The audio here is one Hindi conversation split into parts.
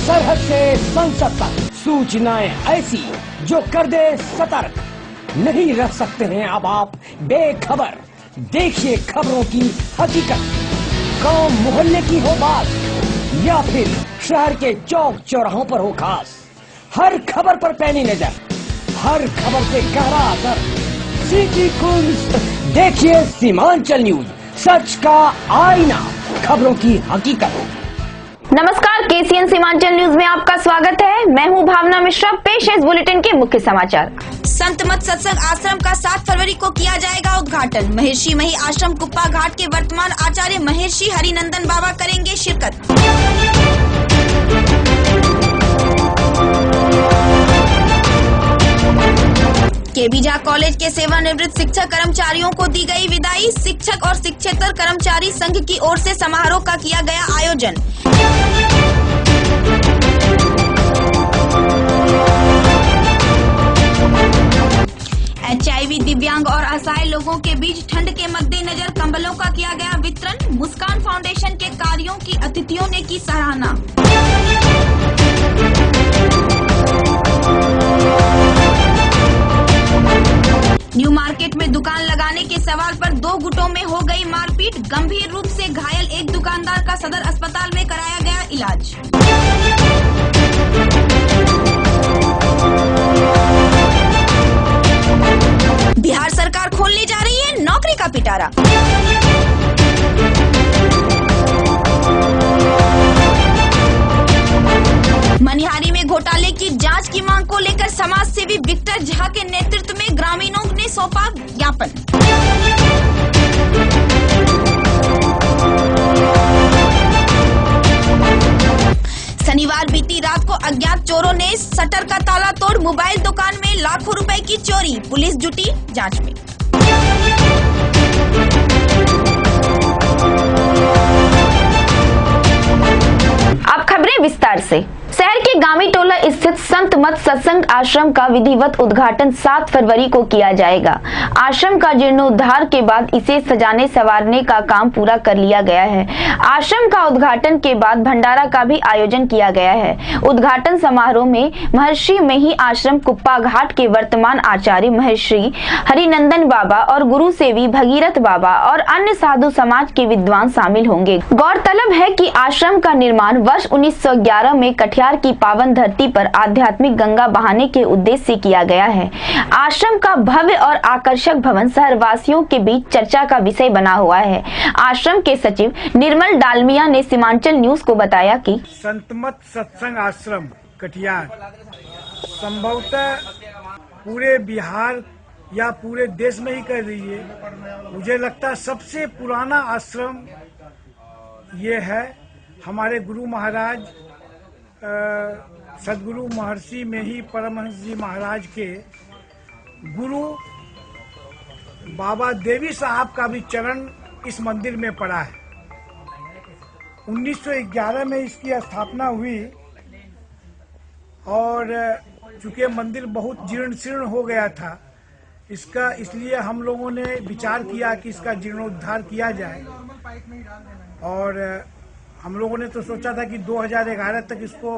सरहद से संसद तक सूचनाएं ऐसी जो कर दे सतर्क। नहीं रह सकते हैं अब आप बेखबर। देखिए खबरों की हकीकत। गांव मोहल्ले की हो बात या फिर शहर के चौक चौराहों पर हो खास, हर खबर पर पैनी नजर, हर खबर से गहरा असर। सिटी कुंज देखिए सीमांचल न्यूज, सच का आईना, खबरों की हकीकत। नमस्कार, केसीएन सीमांचल न्यूज में आपका स्वागत है। मैं हूं भावना मिश्रा। पेश है इस बुलेटिन के मुख्य समाचार। संत मत सत्संग आश्रम का 7 फरवरी को किया जाएगा उद्घाटन। महर्षि मही आश्रम कुप्पा घाट के वर्तमान आचार्य महर्षि हरिनंदन बाबा करेंगे शिरकत। केबीजा कॉलेज के सेवानिवृत्त शिक्षक कर्मचारियों को दी गई विदाई। शिक्षक और शिक्षकेतर कर्मचारी संघ की ओर से समारोह का किया गया आयोजन। HIV दिव्यांग और असहाय लोगों के बीच ठंड के मद्देनजर कंबलों का किया गया वितरण। मुस्कान फाउंडेशन के कार्यों की अतिथियों ने की सराहना। न्यू मार्केट में दुकान लगाने के सवाल पर 2 गुटों में हो गई मारपीट। गंभीर रूप से घायल एक दुकानदार का सदर अस्पताल में कराया गया इलाज। बिहार सरकार खोलने जा रही है नौकरी का पिटारा। मनिहारी में घोटाले की जांच की मांग को लेकर समाज सेवी विक्टर झा के नेतृत्व में ग्रामीणों ने सौंपा ज्ञापन। शनिवार बीती रात को अज्ञात चोरों ने शटर का ताला तोड़ मोबाइल दुकान में लाखों रुपए की चोरी। पुलिस जुटी जांच में। अब खबरें विस्तार से। शहर के गामी टोला स्थित संत मत सत्संग आश्रम का विधिवत उद्घाटन 7 फरवरी को किया जाएगा। आश्रम का जीर्णोद्धार के बाद इसे सजाने संवारने का काम पूरा कर लिया गया है। आश्रम का उद्घाटन के बाद भंडारा का भी आयोजन किया गया है। उद्घाटन समारोह में महर्षि मही आश्रम कुप्पा घाट के वर्तमान आचार्य महर्षि हरिनंदन बाबा और गुरु सेवी भगीरथ बाबा और अन्य साधु समाज के विद्वान शामिल होंगे। गौरतलब है कि आश्रम का निर्माण वर्ष 1911 में कटिहार की पावन धरती पर आध्यात्मिक गंगा बहाने के उद्देश्य से किया गया है। आश्रम का भव्य और आकर्षक भवन शहरवासियों के बीच चर्चा का विषय बना हुआ है। आश्रम के सचिव निर्मल डालमिया ने सीमांचल न्यूज को बताया कि संत मत सत्संग आश्रम कटिहार संभवतः पूरे बिहार या पूरे देश में ही कर रही है। मुझे लगता है सबसे पुराना आश्रम ये है। हमारे गुरु महाराज सदगुरु महर्षि में ही परमहंस जी महाराज के गुरु बाबा देवी साहब का भी चरण इस मंदिर में पड़ा है। 1911 में इसकी स्थापना हुई और चूंकि मंदिर बहुत जीर्ण शीर्ण हो गया था, इसलिए हम लोगों ने विचार किया कि इसका जीर्णोद्धार किया जाए। और हम लोगों ने तो सोचा था कि 2011 तक इसको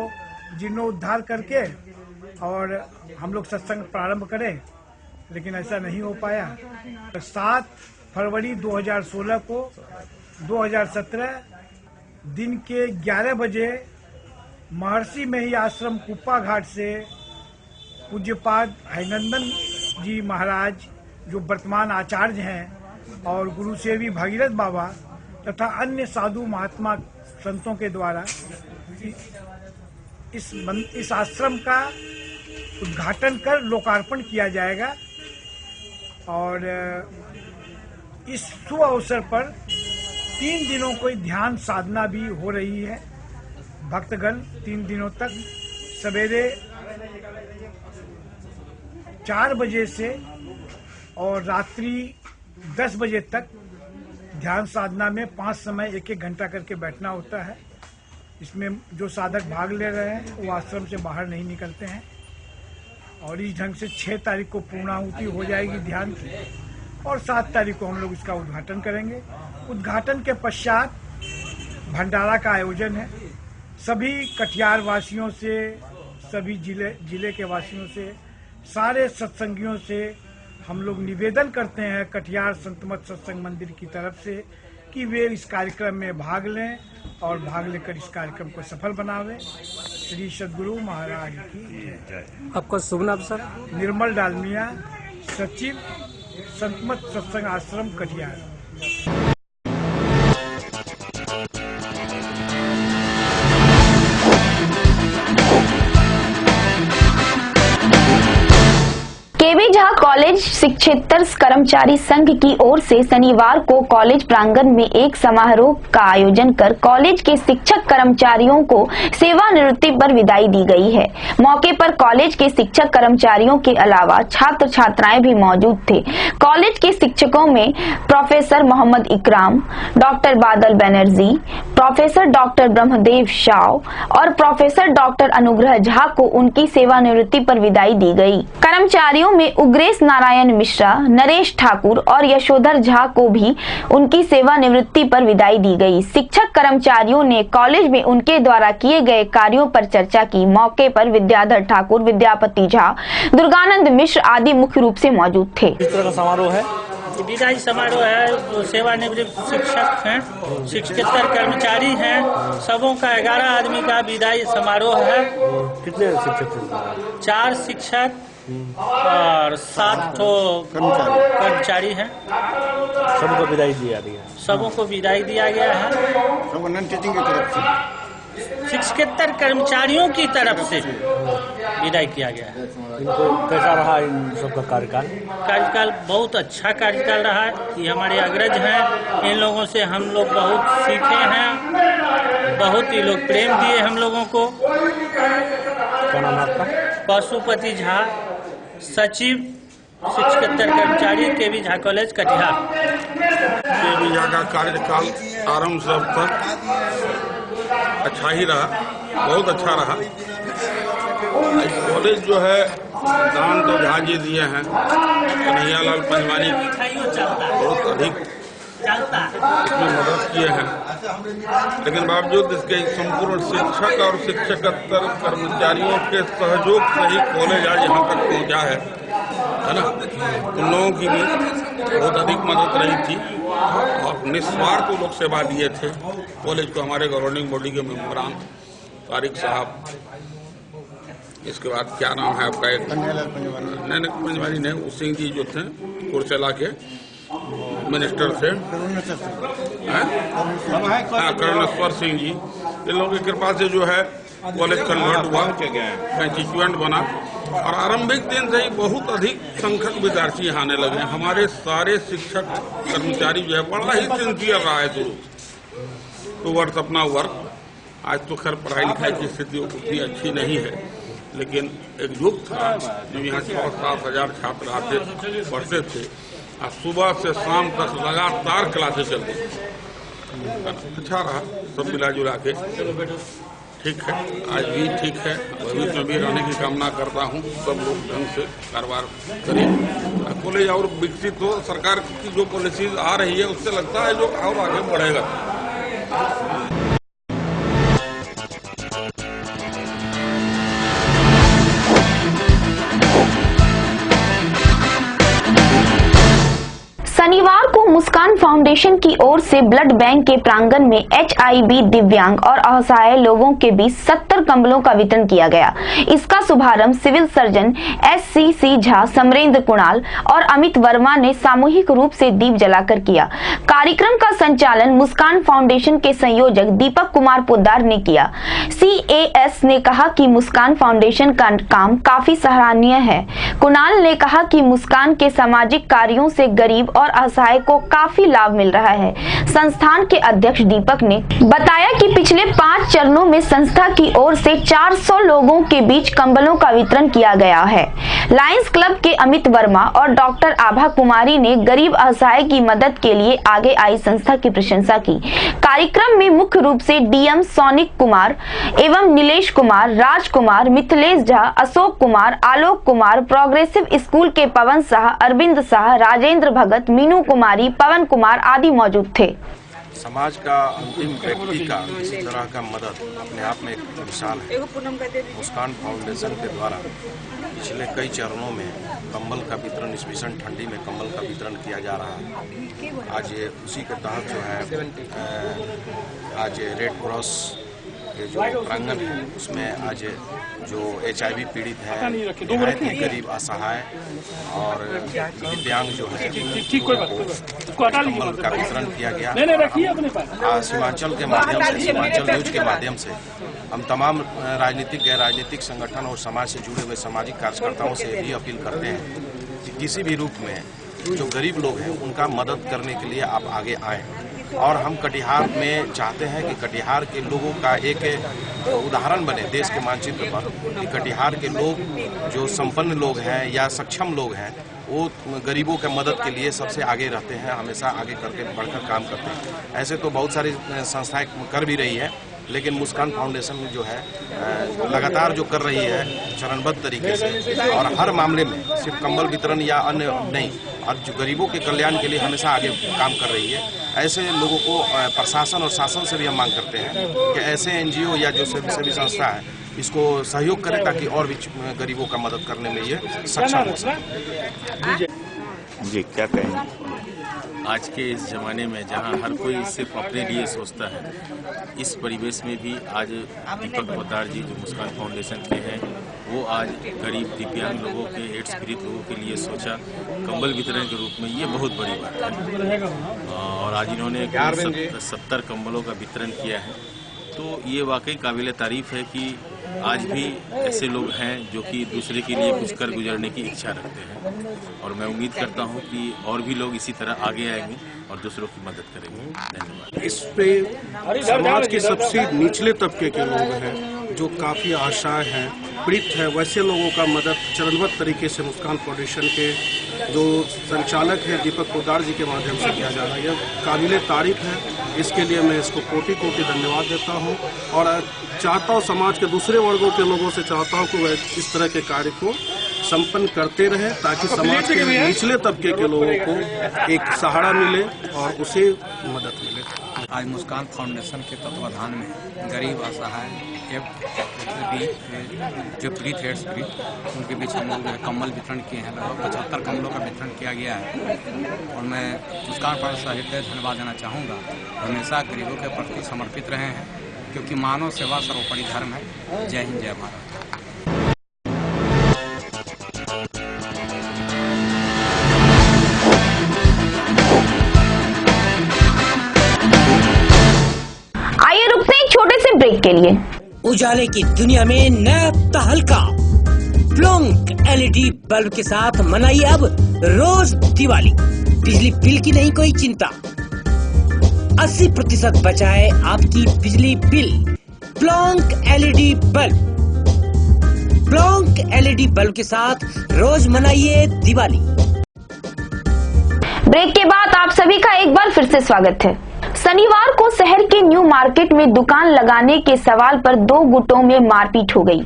जीर्णोद्धार करके और हम लोग सत्संग प्रारंभ करें, लेकिन ऐसा नहीं हो पाया। 7 फरवरी 2016 को 2017 दिन के 11 बजे महर्षि मही आश्रम कुप्पा घाट से पूज्यपाद हरिनंदन जी महाराज जो वर्तमान आचार्य हैं और गुरु सेवी भगीरथ बाबा तथा अन्य साधु महात्मा संतों के द्वारा इस आश्रम का उद्घाटन कर लोकार्पण किया जाएगा। और इस शुभ अवसर पर 3 दिनों कोई ध्यान साधना भी हो रही है। भक्तगण 3 दिनों तक सवेरे 4 बजे से और रात्रि 10 बजे तक ध्यान साधना में 5 समय 1-1 घंटा करके बैठना होता है। इसमें जो साधक भाग ले रहे हैं वो आश्रम से बाहर नहीं निकलते हैं और इस ढंग से 6 तारीख को पूर्णाहुति हो जाएगी ध्यान की और 7 तारीख को हम लोग इसका उद्घाटन करेंगे। उद्घाटन के पश्चात भंडारा का आयोजन है। सभी कटिहार वासियों से, सभी जिले के वासियों से, सारे सत्संगियों से हम लोग निवेदन करते हैं कटिहार संत मत सत्संग मंदिर की तरफ से कि वे इस कार्यक्रम में भाग लें और भाग लेकर इस कार्यक्रम को सफल बनावें। श्री सद्गुरु महाराज की जय। आपका शुभ नाम सर? निर्मल डालमिया, सचिव संत मत सत्संग आश्रम कटिहार। केवी झा कॉलेज शिक्षेतर कर्मचारी संघ की ओर से शनिवार को कॉलेज प्रांगण में एक समारोह का आयोजन कर कॉलेज के शिक्षक कर्मचारियों को सेवानिवृत्ति पर विदाई दी गई है। मौके पर कॉलेज के शिक्षक कर्मचारियों के अलावा छात्र छात्राएं भी मौजूद थे। कॉलेज के शिक्षकों में प्रोफेसर मोहम्मद इकराम, डॉक्टर बादल Banerjee, professor doctor Brahmadev Shaw और प्रोफेसर डॉक्टर अनुग्रह झा को उनकी सेवानिवृत्ति पर विदाई दी गई। कर्मचारियों में उग्रेश नारायण मिश्रा, नरेश ठाकुर और यशोधर झा को भी उनकी सेवानिवृत्ति पर विदाई दी गई। शिक्षक कर्मचारियों ने कॉलेज में उनके द्वारा किए गए कार्यों पर चर्चा की। मौके पर विद्याधर ठाकुर, विद्यापति झा, दुर्गानंद मिश्र आदि मुख्य रूप से मौजूद थे। इस तरह का समारोह है, विदाई समारोह है। सेवानिवृत्त शिक्षक हैं, शिक्षकेतर कर्मचारी हैं, सबों का 11 आदमी का विदाई समारोह है। कितने शिक्षक थे? 4 शिक्षक और 7 कर्मचारी हैं। सबको विदाई दिया गया। सबों को विदाई दिया गया है। सबको नॉन टीचिंग की तरफ से, शिक्षकेतर कर्मचारियों की तरफ से विदाई किया गया है। इनको कैसा रहा इन सबका कार्यकाल? बहुत अच्छा कार्यकाल रहा है। ये हमारे अग्रज हैं, इन लोगों से हम लोग बहुत सीखे हैं, बहुत ही लोग प्रेम दिए हम लोगों को। क्या नाम आपका? पशुपति झा, सचिव शिक्षकेतर कर्मचारी, केवी झा कॉलेज कटिहार। केवी झा का कार्यकाल आरंभ से अब तक अच्छा ही रहा, बहुत अच्छा रहा। कॉलेज जो है दान तो झा जी दिए हैं, कन्हैयालाल पंजवानी बहुत अधिक इसमें मदद किए हैं, लेकिन बावजूद इसके संपूर्ण शिक्षक और शिक्षकेतर कर्मचारियों के सहयोग से ही कॉलेज आज यहाँ तक पहुँचा है ना। उन लोगों की भी बहुत अधिक मदद रही थी और निस्वार्थ वो लोग सेवा दिए थे कॉलेज को। हमारे गवर्निंग बॉडी के मेंबरान तारिक साहब, इसके बाद क्या नाम है आपका? पंजवानी नहीं, सिंह जी जो थे कुरसेला के मिनिस्टर थे, करुणेश्वर सिंह जी, इन लोगों की कृपा से जो है कॉलेज कन्वर्ट हुआ, कंस्टिट्यूएंट बना और आरंभिक दिन से ही बहुत अधिक संख्यक विद्यार्थी यहाँ आने लगे। हमारे सारे शिक्षक कर्मचारी जो है बड़ा ही सिंसियर रहा है शुरू टू वर्ड्स अपना वर्क। आज तो खैर पढ़ाई लिखाई की स्थिति उतनी अच्छी नहीं है, लेकिन एक युग था जब यहाँ 6-7 हजार छात्र आते पढ़ते थे और सुबह से शाम तक लगातार क्लासेस चलती थी। अच्छा रहा, सब मिला जुला के ठीक है, आज भी ठीक है, भविष्य में भी रहने की कामना करता हूँ। सब लोग ढंग से कारोबार करें, कॉलेज और विकसित हो। सरकार की जो पॉलिसीज आ रही है उससे लगता है जो और आगे बढ़ेगा। शनिवार को मुस्कान फाउंडेशन की ओर से ब्लड बैंक के प्रांगण में HIV, दिव्यांग और असहाय लोगों के बीच 70 कंबलों का वितरण किया गया। इसका शुभारंभ civil surgeon SCC Jha, Samrendra Kunal और अमित वर्मा ने सामूहिक रूप से दीप जलाकर किया। कार्यक्रम का संचालन मुस्कान फाउंडेशन के संयोजक दीपक कुमार पोद्दार ने किया। CAS ने कहा कि मुस्कान फाउंडेशन का काम काफी सराहनीय है। कुणाल ने कहा कि मुस्कान के सामाजिक कार्यों से गरीब और असहाय को काफी लाभ मिल रहा है। संस्थान के अध्यक्ष दीपक ने बताया कि पिछले 5 चरणों में संस्था की ओर से 400 लोगों के बीच कंबलों का वितरण किया गया है। लायंस क्लब के अमित वर्मा और डॉक्टर आभा कुमारी ने गरीब असहाय की मदद के लिए आगे आई संस्था की प्रशंसा की। कार्यक्रम में मुख्य रूप से डीएम सोनिक कुमार एवं नीलेश कुमार, राजकुमार, मिथिलेश झा, अशोक कुमार, आलोक कुमार, प्रोग्रेसिव स्कूल के पवन शाह, अरविंद शाह, राजेंद्र भगत, मीनू कुमारी, पवन कुमार आदि मौजूद थे। समाज का अंतिम व्यक्ति का इसी तरह का मदद अपने आप में एक मिसाल है। मुस्कान फाउंडेशन के द्वारा पिछले कई चरणों में कंबल का वितरण, इस भीषण ठंडी में कंबल का वितरण किया जा रहा है। आज उसी के तहत जो है आज रेड क्रॉस के जो प्रांगण है उसमें आज जो HIV पीड़ित है, निहायत ही गरीब, असहाय और दिव्यांग जो है कंबल का वितरण किया गया। सीमांचल के माध्यम से, सीमांचल न्यूज के माध्यम से हम तमाम राजनीतिक, गैर राजनीतिक संगठन और समाज से जुड़े हुए सामाजिक कार्यकर्ताओं से भी अपील करते हैं कि किसी भी रूप में जो गरीब लोग हैं उनका मदद करने के लिए आप आगे आएँ। और हम कटिहार में चाहते हैं कि कटिहार के लोगों का एक उदाहरण बने देश के मानचित्र पर, कि कटिहार के लोग जो संपन्न लोग हैं या सक्षम लोग हैं वो गरीबों के मदद के लिए सबसे आगे रहते हैं, हमेशा आगे करके बढ़कर काम करते हैं। ऐसे तो बहुत सारी संस्थाएं कर भी रही है, लेकिन मुस्कान फाउंडेशन जो है लगातार जो कर रही है चरणबद्ध तरीके से, और हर मामले में सिर्फ कंबल वितरण या अन्य नहीं, अब जो गरीबों के कल्याण के लिए हमेशा आगे काम कर रही है। ऐसे लोगों को प्रशासन और शासन से भी हम मांग करते हैं कि ऐसे NGO या जो सभी संस्था है इसको सहयोग करें ताकि और भी गरीबों का मदद करने में ये सक्षम हो सके। जी क्या कहेंगे? आज के इस ज़माने में जहां हर कोई सिर्फ अपने लिए सोचता है, इस परिवेश में भी आज दीपक पोद्दार जी जो मुस्कान फाउंडेशन के हैं वो आज गरीब दिव्यांग लोगों के, एड्स पीड़ित लोगों के लिए सोचा कंबल वितरण के रूप में, ये बहुत बड़ी बात है। और आज इन्होंने 70 कंबलों का वितरण किया है, तो ये वाकई काबिल तारीफ है कि आज भी ऐसे लोग हैं जो कि दूसरे के लिए कुछ कर गुजरने की इच्छा रखते हैं। और मैं उम्मीद करता हूं कि और भी लोग इसी तरह आगे आएंगे और दूसरों की मदद करेंगे। धन्यवाद। इस पे समाज के सबसे निचले तबके के लोग हैं जो काफ़ी आशाएं हैं, पीड़ित है, वैसे लोगों का मदद चरणबद्ध तरीके से मुस्कान फाउंडेशन के जो संचालक हैं दीपक पोद्दार जी के माध्यम से किया जा रहा है। यह काबिल तारीफ है, इसके लिए मैं इसको कोटि कोटि धन्यवाद देता हूं। और चाहता हूं समाज के दूसरे वर्गों के लोगों से चाहता हूं कि वह इस तरह के कार्य को संपन्न करते रहे ताकि समाज के निचले तबके के लोगों को एक सहारा मिले और उसे मदद मिले। आज मुस्कान फाउंडेशन के तत्वाधान में गरीब, असहाय जो पीड़ित है, उनके बीच हम लोग कम्बल वितरण किए हैं। लगभग 75 कम्बलों का वितरण किया गया है। और मैं मुस्कान फाउंडेशन से हृदय धन्यवाद देना चाहूँगा। हमेशा गरीबों के प्रति समर्पित रहे हैं, क्योंकि मानव सेवा सर्वोपरि धर्म है। जय हिंद, जय भारत। आइए रुकते हैं एक छोटे से ब्रेक के लिए। उजाले की दुनिया में नया तहलका प्लॉन्क LED बल्ब के साथ मनाइए अब रोज दिवाली। बिजली बिल की नहीं कोई चिंता, 80% बचाए आपकी बिजली बिल। प्लॉन्क LED बल्ब, प्लॉन्क LED बल्ब के साथ रोज मनाइए दिवाली। ब्रेक के बाद आप सभी का एक बार फिर से स्वागत है। शनिवार को शहर के न्यू मार्केट में दुकान लगाने के सवाल पर 2 गुटों में मारपीट हो गई।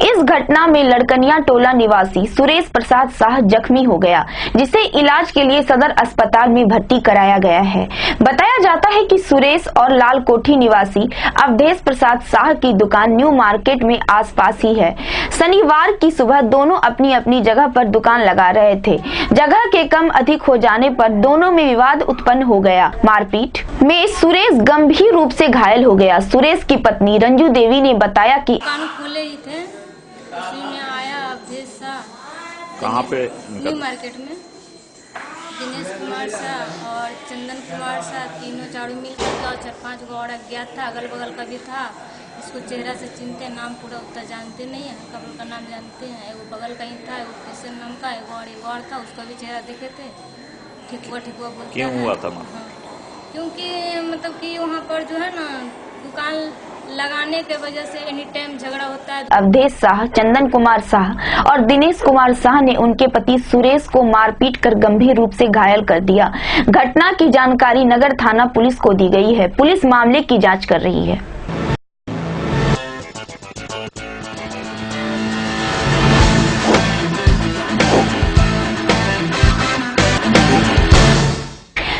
इस घटना में लड़कनिया टोला निवासी सुरेश प्रसाद शाह जख्मी हो गया, जिसे इलाज के लिए सदर अस्पताल में भर्ती कराया गया है। बताया जाता है कि सुरेश और लाल कोठी निवासी अवधेश प्रसाद शाह की दुकान न्यू मार्केट में आसपास ही है। शनिवार की सुबह दोनों अपनी अपनी जगह पर दुकान लगा रहे थे। जगह के कम अधिक हो जाने पर दोनों में विवाद उत्पन्न हो गया। मारपीट में सुरेश गंभीर रूप से घायल हो गया। सुरेश की पत्नी रंजू देवी ने बताया कि दुकान खोले ही थे, उसी में आया अवधेश शाह। कहाँ पे? न्यू मार्केट में। दिनेश कुमार शाह और चंदन कुमार शाह तीनों झाड़ू मिलकर और 4-5 गो और अज्ञात था, अगल बगल का भी था। इसको चेहरा से चिनते हैं, नाम पूरा उतना जानते नहीं है, कब्र का नाम जानते हैं। वो बगल का ही था, वो किशन नाम का, एक और था, उसका भी चेहरा देखे थे। ठिकुआ बोलते हैं। क्यों हुआ था? क्योंकि मतलब कि वहाँ पर जो है ना दुकान लगाने के वजह से एनी टाइम झगड़ा होता है। अवधेश शाह, चंदन कुमार शाह और दिनेश कुमार शाह ने उनके पति सुरेश को मारपीट कर गंभीर रूप से घायल कर दिया। घटना की जानकारी नगर थाना पुलिस को दी गई है। पुलिस मामले की जांच कर रही है।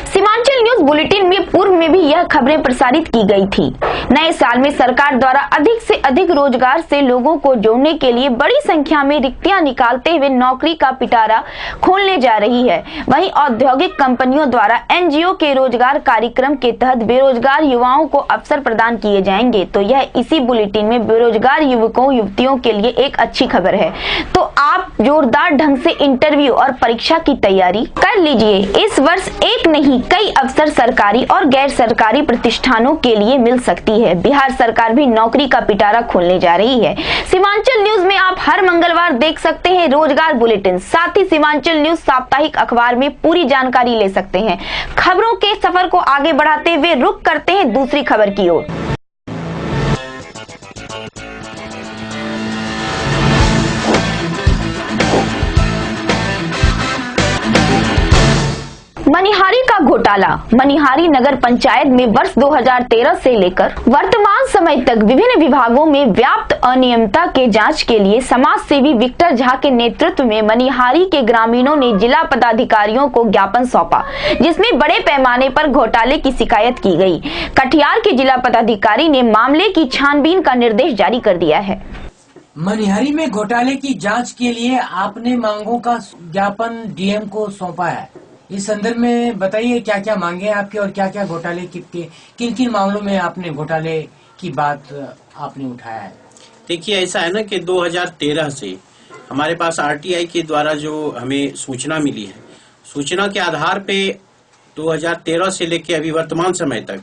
सीमांचल न्यूज बुलेटिन में पूर्व में भी यह खबरें प्रसारित की गई थी। नए साल में सरकार द्वारा अधिक से अधिक रोजगार से लोगों को जोड़ने के लिए बड़ी संख्या में रिक्तियां निकालते हुए नौकरी का पिटारा खोलने जा रही है। वहीं औद्योगिक कंपनियों द्वारा एनजीओ के रोजगार कार्यक्रम के तहत बेरोजगार युवाओं को अवसर प्रदान किए जाएंगे। तो यह इसी बुलेटिन में बेरोजगार युवकों युवतियों के लिए एक अच्छी खबर है। तो आप जोरदार ढंग से इंटरव्यू और परीक्षा की तैयारी कर लीजिए। इस वर्ष एक नहीं कई अवसर सरकारी और गैर सरकारी प्रतिष्ठानों के लिए मिल सकती है। बिहार सरकार भी नौकरी का पिटारा खोलने जा रही है। सीमांचल न्यूज में आप हर मंगलवार देख सकते हैं रोजगार बुलेटिन। साथ ही सीमांचल न्यूज साप्ताहिक अखबार में पूरी जानकारी ले सकते हैं। खबरों के सफर को आगे बढ़ाते हुए रुख करते हैं दूसरी खबर की ओर। मनिहारी का घोटाला। मनिहारी नगर पंचायत में वर्ष 2013 से लेकर वर्तमान समय तक विभिन्न विभागों में व्याप्त अनियमितता के जांच के लिए समाज सेवी विक्टर झा के नेतृत्व में मनिहारी के ग्रामीणों ने जिला पदाधिकारियों को ज्ञापन सौंपा, जिसमें बड़े पैमाने पर घोटाले की शिकायत की गई। कटिहार के जिला पदाधिकारी ने मामले की छानबीन का निर्देश जारी कर दिया है। मनिहारी में घोटाले की जांच के लिए आपने मांगों का ज्ञापन डीएम को सौंपा है। इस संदर्भ में बताइए क्या क्या मांगे हैं आपके और क्या क्या घोटाले किन किन मामलों में आपने घोटाले की बात आपने उठाया है। देखिए, ऐसा है ना कि 2013 से हमारे पास आरटीआई के द्वारा जो हमें सूचना मिली है, सूचना के आधार पे 2013 से लेकर अभी वर्तमान समय तक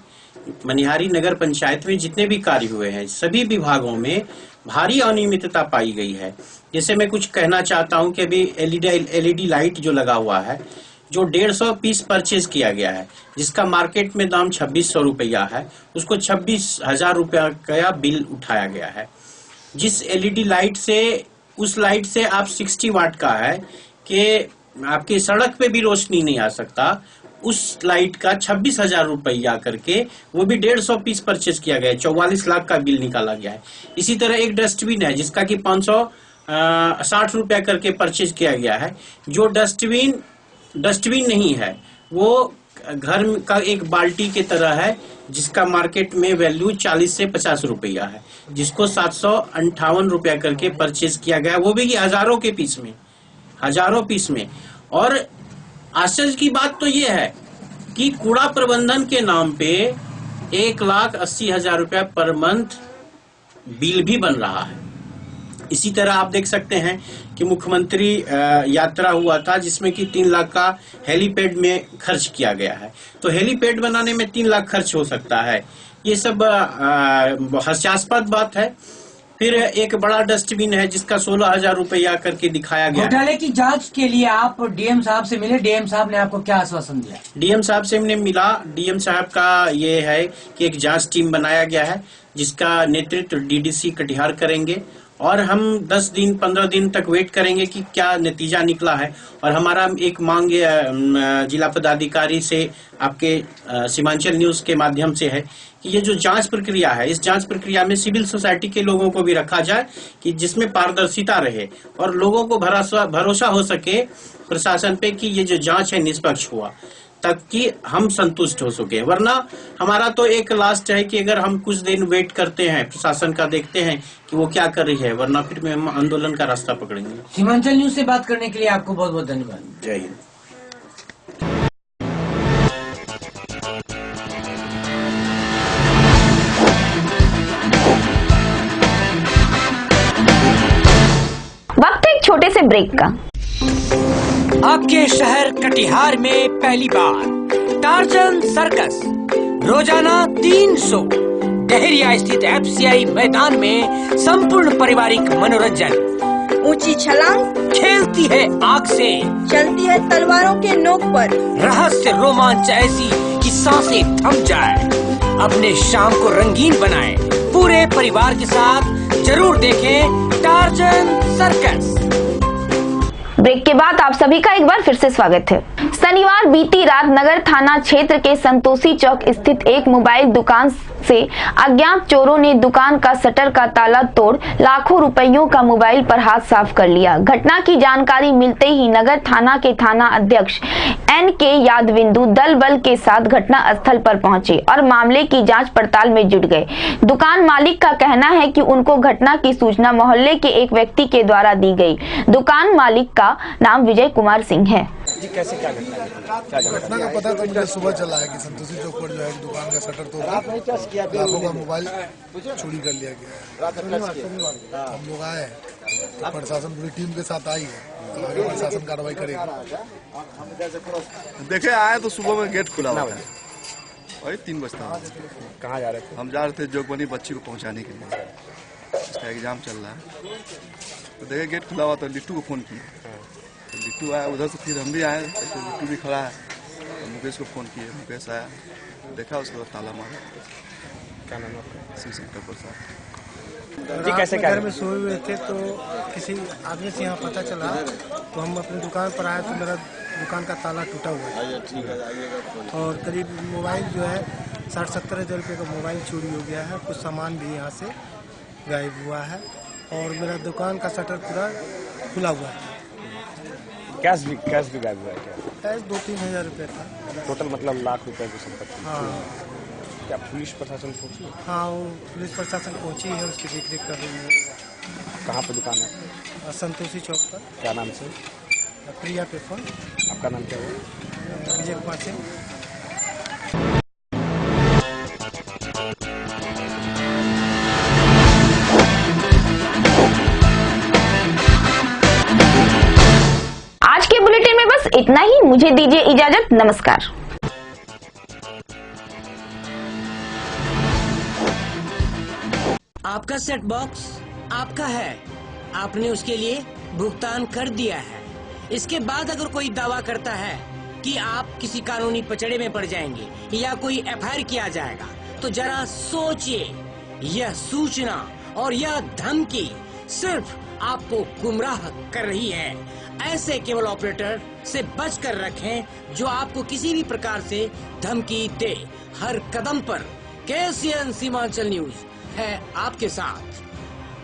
मनिहारी नगर पंचायत में जितने भी कार्य हुए हैं सभी विभागों में भारी अनियमितता पाई गई है। जैसे मैं कुछ कहना चाहता हूं कि अभी एलईडी लाइट जो लगा हुआ है, जो 150 पीस परचेज किया गया है, जिसका मार्केट में दाम 2600 रुपया है, उसको 26,000 रुपया का बिल उठाया गया है। जिस एलईडी लाइट से, उस लाइट से आप 60 वाट का है कि आपके सड़क पे भी रोशनी नहीं आ सकता, उस लाइट का 26,000 रुपया करके वो भी 150 पीस परचेज किया गया है। 44 लाख का बिल निकाला गया है। इसी तरह एक डस्टबिन है जिसका कि 560 रुपया करके परचेज किया गया है। जो डस्टबिन नहीं है, वो घर का एक बाल्टी की तरह है, जिसका मार्केट में वैल्यू 40 से 50 रुपया है, जिसको 758 रुपया करके परचेज किया गया, वो भी हजारों पीस में। और आश्चर्य की बात तो ये है कि कूड़ा प्रबंधन के नाम पे 1,80,000 रुपया पर मंथ बिल भी बन रहा है। इसी तरह आप देख सकते हैं कि मुख्यमंत्री यात्रा हुआ था, जिसमें कि 3 लाख का हेलीपैड में खर्च किया गया है। तो हेलीपैड बनाने में 3 लाख खर्च हो सकता है। ये सब हास्यास्पद बात है। फिर एक बड़ा डस्टबिन है जिसका 16,000 रुपया करके दिखाया गया। घोटाले की जांच के लिए आप डीएम साहब से मिले, डीएम साहब ने आपको क्या आश्वासन दिया? डीएम साहब से हमने मिला। डीएम साहब का ये है कि एक जांच टीम बनाया गया है, जिसका नेतृत्व डीडीसी कटिहार करेंगे, और हम 10 दिन 15 दिन तक वेट करेंगे कि क्या नतीजा निकला है। और हमारा एक मांग जिला पदाधिकारी से आपके सीमांचल न्यूज के माध्यम से है कि ये जो जांच प्रक्रिया है, इस जांच प्रक्रिया में सिविल सोसाइटी के लोगों को भी रखा जाए, कि जिसमें पारदर्शिता रहे और लोगों को भरोसा हो सके प्रशासन पे कि ये जो जांच है निष्पक्ष हुआ, ताकि हम संतुष्ट हो सके। वरना हमारा तो एक लास्ट है कि अगर हम कुछ दिन वेट करते हैं, प्रशासन का देखते हैं कि वो क्या कर रही है, वरना फिर हम आंदोलन का रास्ता पकड़ेंगे। सीमांचल न्यूज से बात करने के लिए आपको बहुत बहुत धन्यवाद। जय हिंद। वक्त एक छोटे से ब्रेक का। आपके शहर कटिहार में पहली बार टार्जन सर्कस रोजाना 300 डहेरिया स्थित एफसीआई मैदान में संपूर्ण पारिवारिक मनोरंजन। ऊंची छलांग, खेलती है आग से, चलती है तलवारों के नोक पर, रहस्य रोमांच ऐसी कि सांसें थम जाए। अपने शाम को रंगीन बनाएं। पूरे परिवार के साथ जरूर देखें टार्जन सर्कस। ब्रेक के बाद आप सभी का एक बार फिर से स्वागत है। शनिवार बीती रात नगर थाना क्षेत्र के संतोषी चौक स्थित एक मोबाइल दुकान से अज्ञात चोरों ने दुकान का शटर का ताला तोड़ लाखों रुपयों का मोबाइल पर हाथ साफ कर लिया। घटना की जानकारी मिलते ही नगर थाना के थाना अध्यक्ष NK यादविंदु दल बल के साथ घटना स्थल पर पहुंचे और मामले की जांच पड़ताल में जुट गए। दुकान मालिक का कहना है कि उनको घटना की सूचना मोहल्ले के एक व्यक्ति के द्वारा दी गई। दुकान मालिक का नाम विजय कुमार सिंह है। जी कैसे क्या घटना का पता तो मुझे सुबह चला है कि संतोषी चौक पर जो है दुकान का शटर तोड़ लाखों का मोबाइल चोरी कर लिया गया है। हम लोग आए तो प्रशासन पूरी टीम के साथ आई है, आगे प्रशासन कार्रवाई करेगा। देखे आए तो सुबह में गेट खुला हुआ था, वही 3 बजता। कहाँ जा रहे थे? हम जा रहे थे जोगबनी बच्ची को पहुंचाने के लिए, उसका एग्जाम चल रहा है। तो देखे गेट खुला हुआ तो लिट्टू को फोन किया, तो लिट्टू आया उधर से, फिर हम भी आए तो लिट्टू भी खड़ा है, तो मुकेश को फोन किए, मुकेश आया, देखा उसके बाद ताला मारा। क्या नाम है? शिव शंकर प्रसाद। जी कैसे क्या? घर में सोए हुए थे तो किसी आदमी से यहाँ पता चला, तो हम अपनी दुकान पर आए तो मेरा दुकान का ताला टूटा हुआ है और करीब मोबाइल जो है 60-70 हज़ार रुपये का मोबाइल चोरी हो गया है। कुछ सामान भी यहाँ से गायब हुआ है और मेरा दुकान का शटर पूरा खुला हुआ है। कैश भी गायब हुआ है क्या? कैश 2-3 हज़ार रुपये था टोटल, मतलब लाख रुपए की संपत्ति। हाँ। क्या पुलिस प्रशासन पहुंची? हाँ, वो पुलिस प्रशासन पहुंची है, उसकी देखरेख कर रही है। कहाँ पे दुकान है? संतोषी चौक पर। क्या नाम से? प्रिया पेफन। आपका नाम क्या है? विजय कुमार सिंह। आज के बुलेटिन में बस इतना ही। मुझे दीजिए इजाजत। नमस्कार। आपका सेट बॉक्स आपका है, आपने उसके लिए भुगतान कर दिया है। इसके बाद अगर कोई दावा करता है कि आप किसी कानूनी पचड़े में पड़ जाएंगे या कोई FIR किया जाएगा, तो जरा सोचिए, यह सूचना और यह धमकी सिर्फ आपको गुमराह कर रही है। ऐसे केबल ऑपरेटर से बचकर रखें जो आपको किसी भी प्रकार से धमकी दे। हर कदम पर KCN सीमांचल न्यूज है आपके साथ।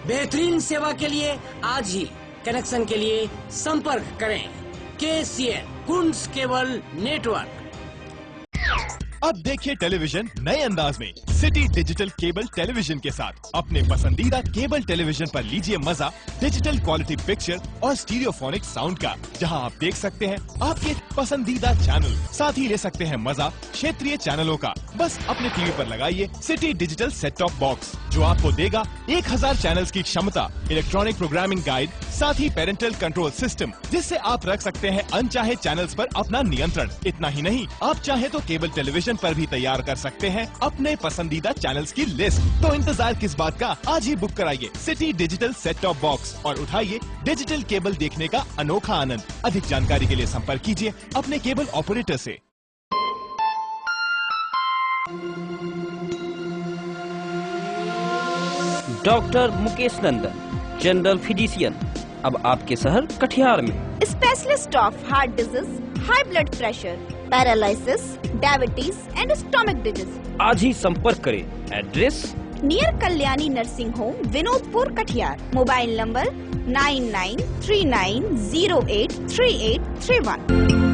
बेहतरीन सेवा के लिए आज ही कनेक्शन के लिए संपर्क करें KCN कुंज केबल नेटवर्क। अब देखिए टेलीविजन नए अंदाज में सिटी डिजिटल केबल टेलीविजन के साथ। अपने पसंदीदा केबल टेलीविजन पर लीजिए मजा डिजिटल क्वालिटी पिक्चर और स्टीरियोफोनिक साउंड का, जहां आप देख सकते हैं आपके पसंदीदा चैनल, साथ ही ले सकते हैं मजा क्षेत्रीय चैनलों का। बस अपने टीवी पर लगाइए city digital set top box, जो आपको देगा 1000 चैनल्स की क्षमता, इलेक्ट्रॉनिक प्रोग्रामिंग गाइड, साथ ही पेरेंटल कंट्रोल सिस्टम, जिससे आप रख सकते हैं अनचाहे चैनल्स पर अपना नियंत्रण। इतना ही नहीं, आप चाहे तो केबल टेलीविजन पर भी तैयार कर सकते हैं अपने पसंदीदा चैनल्स की लिस्ट। तो इंतजार किस बात का, आज ही बुक कराइए city digital set top box और उठाइए डिजिटल केबल देखने का अनोखा आनंद। अधिक जानकारी के लिए संपर्क कीजिए अपने केबल ऑपरेटर से। डॉक्टर मुकेश नंदन, जनरल फिजिशियन, अब आपके शहर कटिहार में। Specialist of heart disease, high blood pressure, paralysis, diabetes and stomach disease. आज ही संपर्क करें। Address near Kalyani nursing home, Vinodpur, Katihar. Mobile number 9939083831।